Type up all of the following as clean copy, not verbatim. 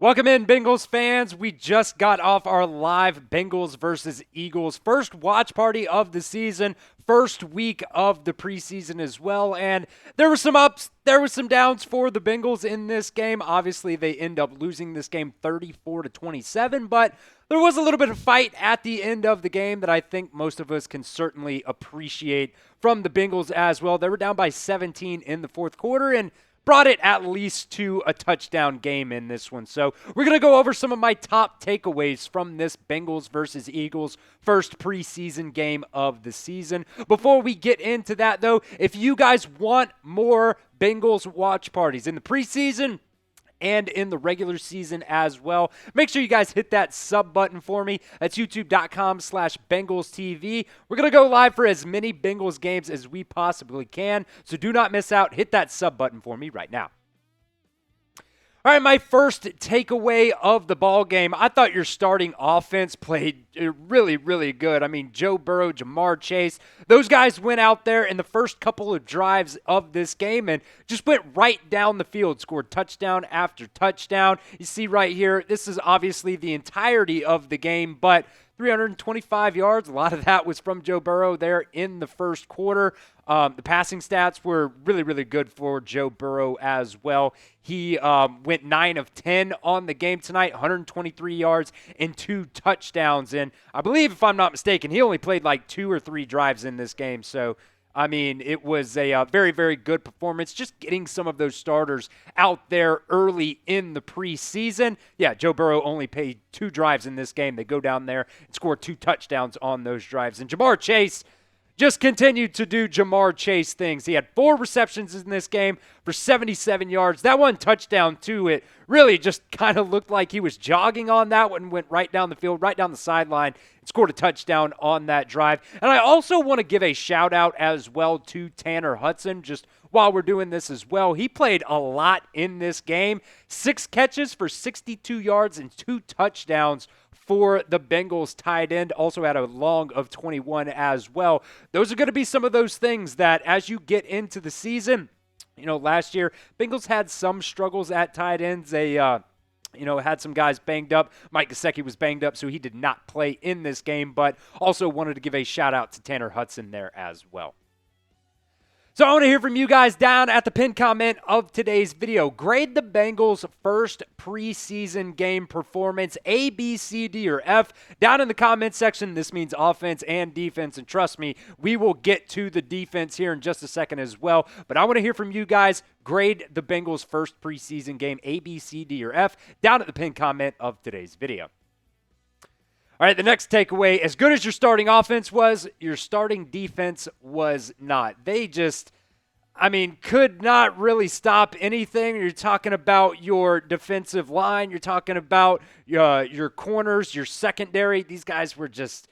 Welcome in, Bengals fans. We just got off our live Bengals versus Eagles first watch party of the season, first week of the preseason as well. And there were some ups, there were some downs for the Bengals in this game. Obviously, they end up losing this game 34-27, but there was a little bit of fight at the end of the game that I think most of us can certainly appreciate from the Bengals as well. They were down by 17 in the fourth quarter and brought it at least to a touchdown game in this one. So we're going to go over some of my top takeaways from this Bengals versus Eagles first preseason game of the season. Before we get into that, though, if you guys want more Bengals watch parties in the preseason and in the regular season as well, make sure you guys hit that sub button for me. That's youtube.com/BengalsTV. We're going to go live for as many Bengals games as we possibly can, so do not miss out. Hit that sub button for me right now. All right, my first takeaway of the ball game. I thought your starting offense played really, really good. I mean, Joe Burrow, Jamar Chase, those guys went out there in the first couple of drives of this game and just went right down the field, scored touchdown after touchdown. You see right here, this is obviously the entirety of the game, but 325 yards, a lot of that was from Joe Burrow there in the first quarter. The passing stats were really, really good for Joe Burrow as well. He went 9 of 10 on the game tonight, 123 yards and 2 touchdowns. And I believe, if I'm not mistaken, he only played like 2 or 3 drives in this game. So, I mean, it was a very, very good performance. Just getting some of those starters out there early in the preseason. Yeah, Joe Burrow only played 2 drives in this game. They go down there and score 2 touchdowns on those drives. And Jamar Chase just continued to do Jamar Chase things. He had 4 receptions in this game for 77 yards. That one touchdown, too, it really just kind of looked like he was jogging on that one, went right down the field, right down the sideline, and scored a touchdown on that drive. And I also want to give a shout-out as well to Tanner Hudson, just while we're doing this as well. He played a lot in this game. 6 catches for 62 yards and 2 touchdowns for the Bengals tight end. Also had a long of 21 as well. Those are going to be some of those things that as you get into the season, you know, last year, Bengals had some struggles at tight ends. They, had some guys banged up. Mike Gesicki was banged up, so he did not play in this game, but also wanted to give a shout out to Tanner Hudson there as well. So I want to hear from you guys down at the pinned comment of today's video. Grade the Bengals' first preseason game performance, A, B, C, D, or F. Down in the comment section, this means offense and defense. And trust me, we will get to the defense here in just a second as well. But I want to hear from you guys. Grade the Bengals' first preseason game, A, B, C, D, or F, down at the pinned comment of today's video. All right, the next takeaway, as good as your starting offense was, your starting defense was not. They just, could not really stop anything. You're talking about your defensive line. You're talking about your corners, your secondary. These guys were just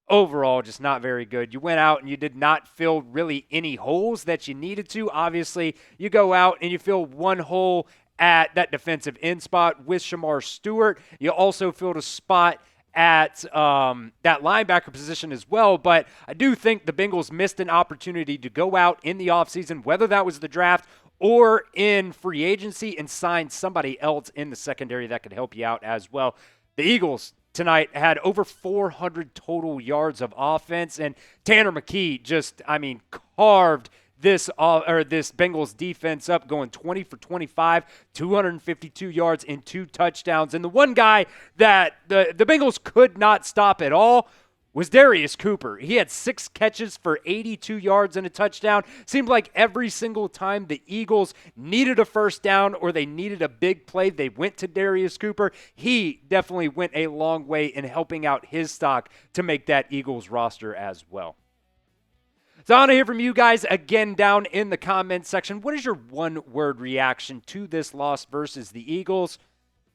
overall just not very good. You went out and you did not fill really any holes that you needed to. Obviously, you go out and you fill one hole at that defensive end spot with Shamar Stewart. You also filled a spot at that linebacker position as well, but I do think the Bengals missed an opportunity to go out in the offseason, whether that was the draft or in free agency, and sign somebody else in the secondary that could help you out as well. The Eagles tonight had over 400 total yards of offense, and Tanner McKee just, carved this Bengals defense up, going 20 for 25, 252 yards and 2 touchdowns. And the one guy that the Bengals could not stop at all was Darius Cooper. He had 6 catches for 82 yards and a touchdown. Seemed like every single time the Eagles needed a first down or they needed a big play, they went to Darius Cooper. He definitely went a long way in helping out his stock to make that Eagles roster as well. So I want to hear from you guys again down in the comments section. What is your one-word reaction to this loss versus the Eagles?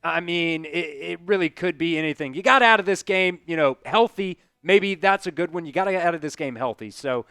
It really could be anything. You got out of this game, healthy. Maybe that's a good one. You got to get out of this game healthy. So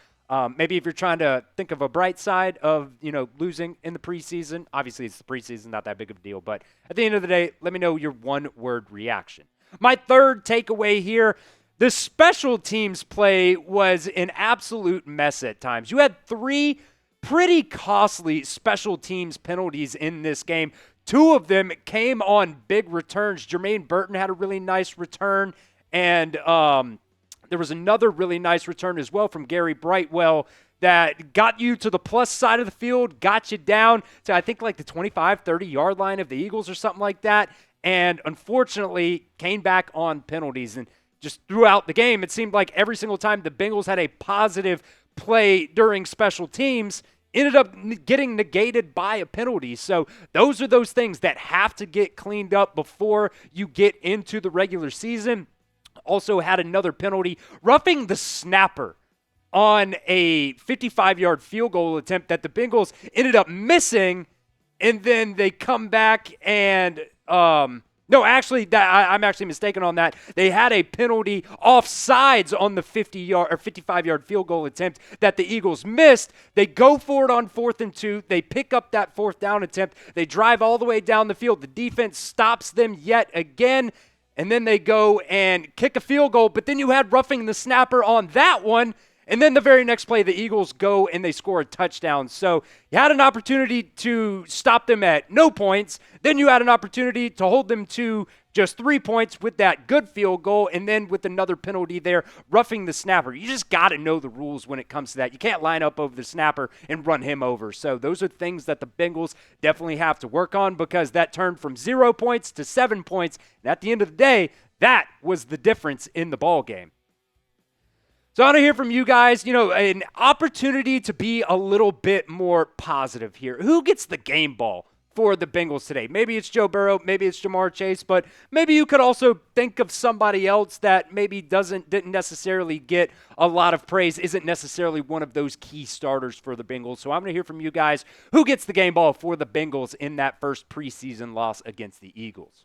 maybe if you're trying to think of a bright side of, losing in the preseason, obviously it's the preseason, not that big of a deal. But at the end of the day, let me know your one-word reaction. My third takeaway here, the special teams play was an absolute mess at times. You had 3 pretty costly special teams penalties in this game. 2 of them came on big returns. Jermaine Burton had a really nice return, and there was another really nice return as well from Gary Brightwell that got you to the plus side of the field, got you down to, I think, like the 25, 30-yard line of the Eagles or something like that, and unfortunately came back on penalties. And just throughout the game, it seemed like every single time the Bengals had a positive play during special teams, ended up getting negated by a penalty. So those are those things that have to get cleaned up before you get into the regular season. Also had another penalty, roughing the snapper on a 55-yard field goal attempt that the Bengals ended up missing, and then they come back and no, actually, I'm actually mistaken on that. They had a penalty offsides on the 50-yard or 55-yard field goal attempt that the Eagles missed. They go for it on 4th and 2. They pick up that 4th down attempt. They drive all the way down the field. The defense stops them yet again, and then they go and kick a field goal. But then you had roughing the snapper on that one. And then the very next play, the Eagles go and they score a touchdown. So you had an opportunity to stop them at no points. Then you had an opportunity to hold them to just 3 points with that good field goal. And then with another penalty there, roughing the snapper. You just got to know the rules when it comes to that. You can't line up over the snapper and run him over. So those are things that the Bengals definitely have to work on, because that turned from 0 points to 7 points. And at the end of the day, that was the difference in the ball game. So I want to hear from you guys, an opportunity to be a little bit more positive here. Who gets the game ball for the Bengals today? Maybe it's Joe Burrow, maybe it's Jamar Chase, but maybe you could also think of somebody else that maybe didn't necessarily get a lot of praise, isn't necessarily one of those key starters for the Bengals. So I'm going to hear from you guys. Who gets the game ball for the Bengals in that first preseason loss against the Eagles?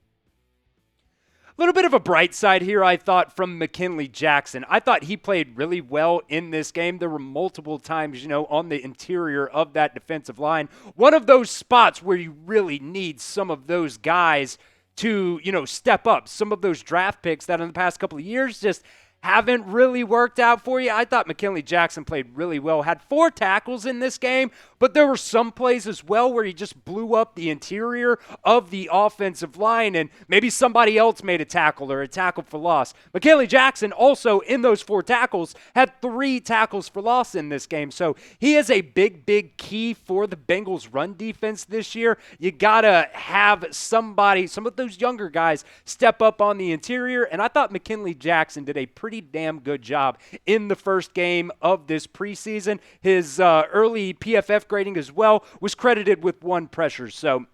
A little bit of a bright side here, I thought, from McKinley Jackson. I thought he played really well in this game. There were multiple times, on the interior of that defensive line. One of those spots where you really need some of those guys to, step up. Some of those draft picks that in the past couple of years just haven't really worked out for you. I thought McKinley Jackson played really well. Had 4 tackles in this game, but there were some plays as well where he just blew up the interior of the offensive line, and maybe somebody else made a tackle or a tackle for loss. McKinley Jackson also, in those 4 tackles, had 3 tackles for loss in this game. So he is a big, big key for the Bengals' run defense this year. You got to have some of those younger guys, step up on the interior, and I thought McKinley Jackson did a pretty damn good job in the first game of this preseason. His early PFF grading as well was credited with 1 pressure. So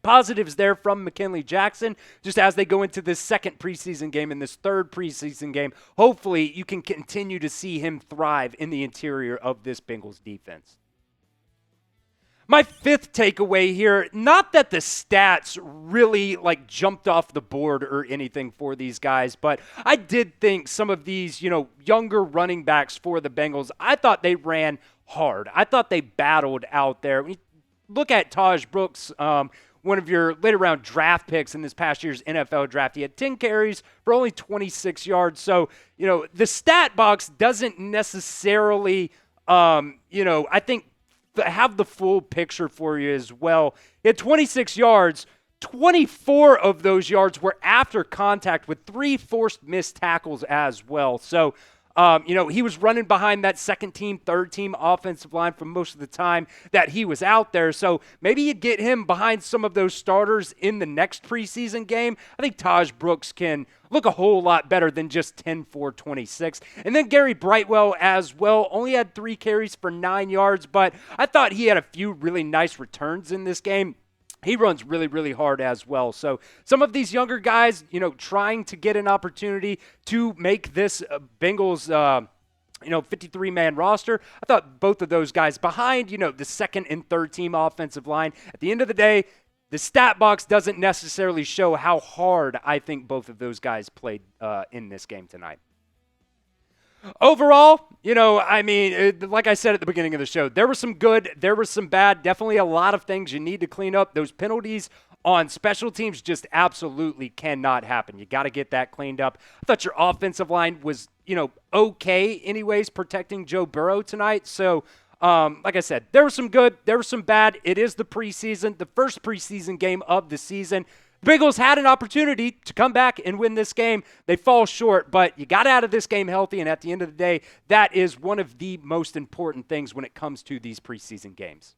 positives there from McKinley Jackson, just as they go into this second preseason game and this third preseason game. Hopefully you can continue to see him thrive in the interior of this Bengals defense. My 5th takeaway here, not that the stats really jumped off the board or anything for these guys, but I did think some of these, younger running backs for the Bengals, I thought they ran hard. I thought they battled out there. When you look at Taj Brooks, one of your later round draft picks in this past year's NFL draft, he had 10 carries for only 26 yards. So, the stat box doesn't necessarily, I think, have the full picture for you as well. He had 26 yards. 24 of those yards were after contact, with 3 forced missed tackles as well. So, he was running behind that second team, third team offensive line for most of the time that he was out there. So maybe you get him behind some of those starters in the next preseason game. I think Taj Brooks can look a whole lot better than just 10 for 26. And then Gary Brightwell as well, only had 3 carries for 9 yards, but I thought he had a few really nice returns in this game. He runs really, really hard as well. So some of these younger guys, trying to get an opportunity to make this Bengals, 53-man roster. I thought both of those guys behind, the second and third team offensive line. At the end of the day, the stat box doesn't necessarily show how hard I think both of those guys played in this game tonight. Overall, like I said at the beginning of the show, there was some good, there was some bad, definitely a lot of things you need to clean up. Those penalties on special teams just absolutely cannot happen. You got to get that cleaned up. I thought your offensive line was, okay anyways, protecting Joe Burrow tonight. So, Like I said, there was some good, there was some bad. It is the preseason, the first preseason game of the season. The Bengals had an opportunity to come back and win this game. They fall short, but you got out of this game healthy, and at the end of the day, that is one of the most important things when it comes to these preseason games.